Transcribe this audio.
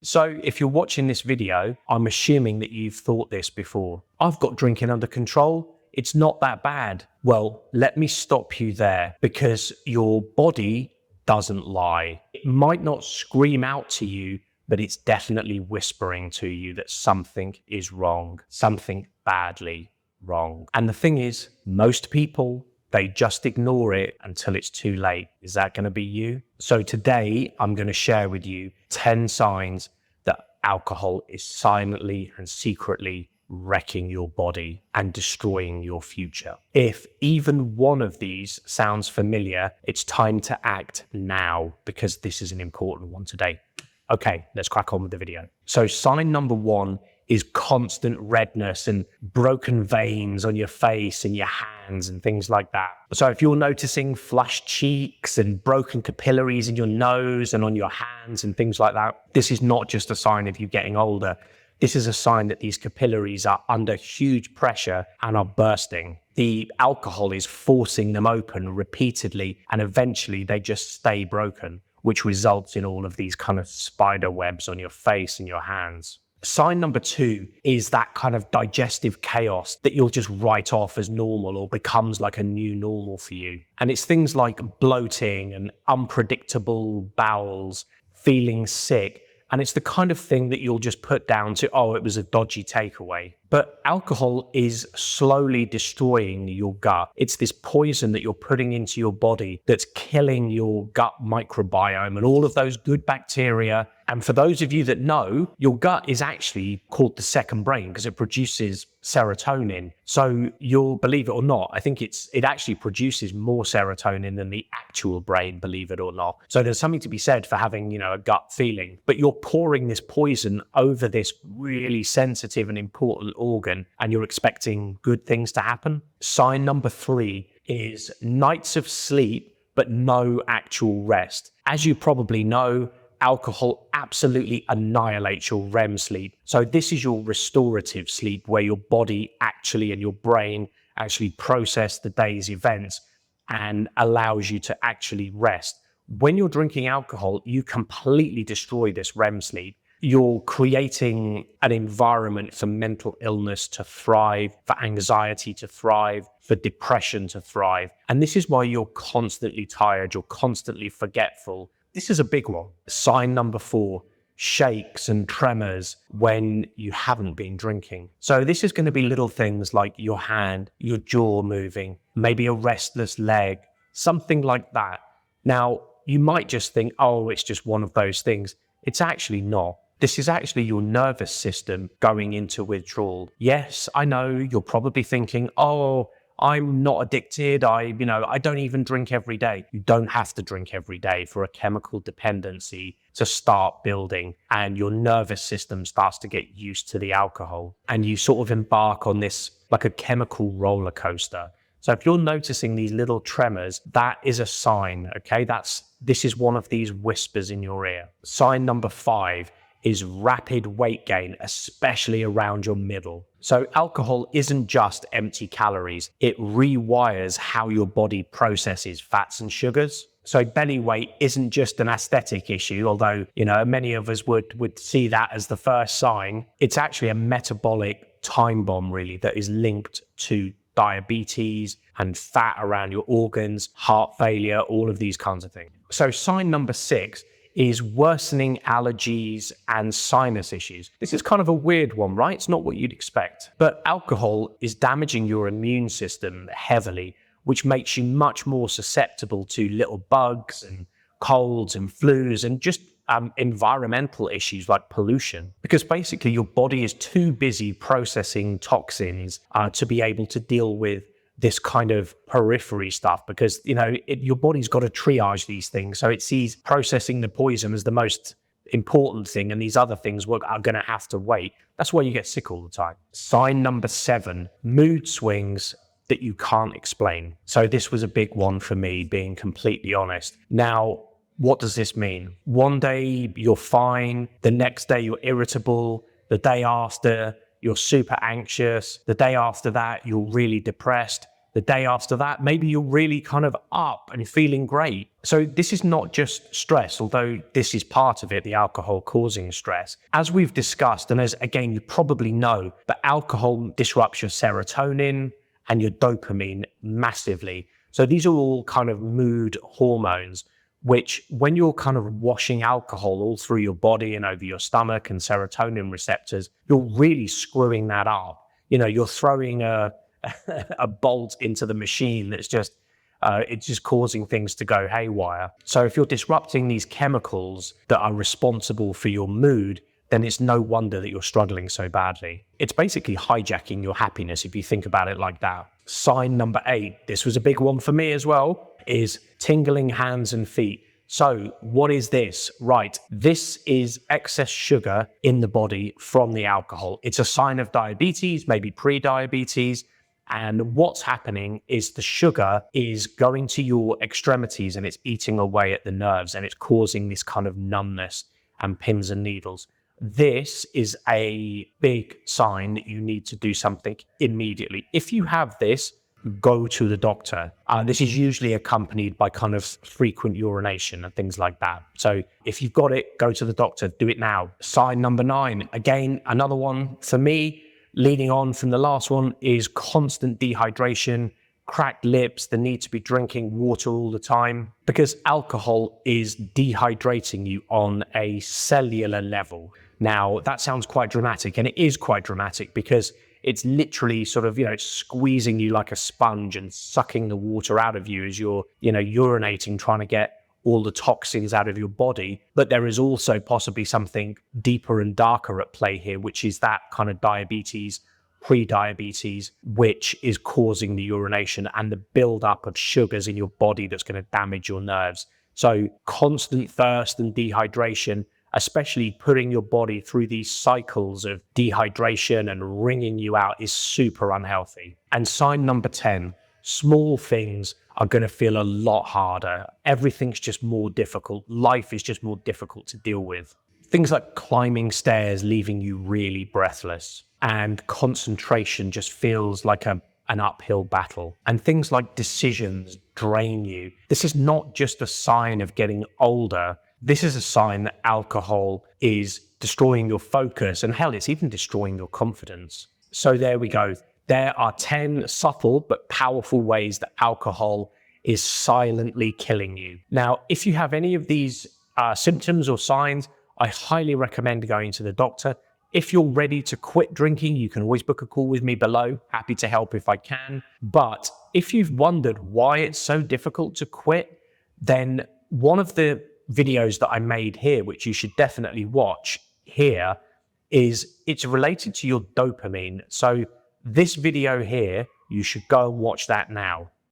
So if you're watching this video, I'm assuming that you've thought this before. I've got drinking under control. It's not that bad. Well, let me stop you there, because your body doesn't lie. It might not scream out to you, but it's definitely whispering to you that something is wrong, something badly wrong. And the thing is, most people, they just ignore it until it's too late. Is that going to be you? So today, I'm going to share with you 10 signs that alcohol is silently and secretly wrecking your body and destroying your future. If even one of these sounds familiar, it's time to act now, because this is an important one today. Okay, let's crack on with the video. So sign number one is constant redness and broken veins on your face and your hands and things like that. So if you're noticing flushed cheeks and broken capillaries in your nose and on your hands and things like that, this is not just a sign of you getting older. This is a sign that these capillaries are under huge pressure and are bursting. The alcohol is forcing them open repeatedly, and eventually they just stay broken, which results in all of these kind of spider webs on your face and your hands. Sign number two is that kind of digestive chaos that you'll just write off as normal or becomes like a new normal for you. And it's things like bloating and unpredictable bowels, feeling sick. And it's the kind of thing that you'll just put down to, oh, it was a dodgy takeaway. But alcohol is slowly destroying your gut. It's this poison that you're putting into your body that's killing your gut microbiome and all of those good bacteria. And for those of you that know, your gut is actually called the second brain because it produces serotonin. So you'll, believe it or not, I think it actually produces more serotonin than the actual brain, believe it or not. So there's something to be said for having, a gut feeling, but you're pouring this poison over this really sensitive and important organ, and you're expecting good things to happen. Sign number three is nights of sleep, but no actual rest. As you probably know, alcohol absolutely annihilates your REM sleep. So this is your restorative sleep, where your body actually and your brain actually process the day's events and allows you to actually rest. When you're drinking alcohol, you completely destroy this REM sleep. You're creating an environment for mental illness to thrive, for anxiety to thrive, for depression to thrive. And this is why you're constantly tired, you're constantly forgetful. This is a big one. Sign number four, shakes and tremors when you haven't been drinking. So this is going to be little things like your hand, your jaw moving, maybe a restless leg, something like that. Now, you might just think, oh, it's just one of those things. It's actually not. This is actually your nervous system going into withdrawal. Yes, I know you're probably thinking, oh, I'm not addicted. I don't even drink every day. You don't have to drink every day for a chemical dependency to start building, and your nervous system starts to get used to the alcohol, and you sort of embark on this like a chemical roller coaster. So if you're noticing these little tremors, that is a sign, okay? This is one of these whispers in your ear. Sign number five is rapid weight gain, especially around your middle. So alcohol isn't just empty calories. It rewires how your body processes fats and sugars. So belly weight isn't just an aesthetic issue, although, many of us would see that as the first sign. It's actually a metabolic time bomb, really, that is linked to diabetes and fat around your organs, heart failure, all of these kinds of things. So sign number six is worsening allergies and sinus issues. This is kind of a weird one, right? It's not what you'd expect. But alcohol is damaging your immune system heavily, which makes you much more susceptible to little bugs and colds and flus and just environmental issues like pollution. Because basically your body is too busy processing toxins to be able to deal with this kind of periphery stuff, because your body's got to triage these things. So it sees processing the poison as the most important thing, and these other things are going to have to wait. That's why you get sick all the time. Sign number seven, mood swings that you can't explain. So this was a big one for me, being completely honest. Now, what does this mean? One day you're fine, the next day you're irritable, the day after you're super anxious, the day after that you're really depressed, The day after that, maybe you're really kind of up and feeling great. So this is not just stress, although this is part of it, the alcohol causing stress. As we've discussed, and as again, you probably know, that alcohol disrupts your serotonin and your dopamine massively. So these are all kind of mood hormones, which when you're kind of washing alcohol all through your body and over your stomach and serotonin receptors, you're really screwing that up. You're throwing a bolt into the machine that's just, it's just causing things to go haywire. So if you're disrupting these chemicals that are responsible for your mood, then it's no wonder that you're struggling so badly. It's basically hijacking your happiness if you think about it like that. Sign number 8, this was a big one for me as well, is tingling hands and feet. So what is this? Right, this is excess sugar in the body from the alcohol. It's a sign of diabetes, maybe pre-diabetes. And what's happening is the sugar is going to your extremities and it's eating away at the nerves and it's causing this kind of numbness and pins and needles. This is a big sign that you need to do something immediately. If you have this, go to the doctor. This is usually accompanied by kind of frequent urination and things like that. So if you've got it, go to the doctor, do it now. Sign number 9, again, another one for me, leading on from the last one, is constant dehydration, cracked lips, the need to be drinking water all the time, because alcohol is dehydrating you on a cellular level. Now, that sounds quite dramatic, and it is quite dramatic because it's literally sort of, it's squeezing you like a sponge and sucking the water out of you as you're, urinating, trying to get all the toxins out of your body. But there is also possibly something deeper and darker at play here, which is that kind of diabetes, pre-diabetes, which is causing the urination and the buildup of sugars in your body that's going to damage your nerves. So constant thirst and dehydration, especially putting your body through these cycles of dehydration and wringing you out, is super unhealthy. And sign number 10, small things are going to feel a lot harder. Everything's just more difficult. Life is just more difficult to deal with. Things like climbing stairs leaving you really breathless, and concentration just feels like an uphill battle. And things like decisions drain you. This is not just a sign of getting older. This is a sign that alcohol is destroying your focus, and hell, it's even destroying your confidence. So there we go. There are 10 subtle but powerful ways that alcohol is silently killing you. Now, if you have any of these symptoms or signs, I highly recommend going to the doctor. If you're ready to quit drinking, you can always book a call with me below. Happy to help if I can. But if you've wondered why it's so difficult to quit, then one of the videos that I made here, which you should definitely watch here, is it's related to your dopamine. So this video here, you should go and watch that now.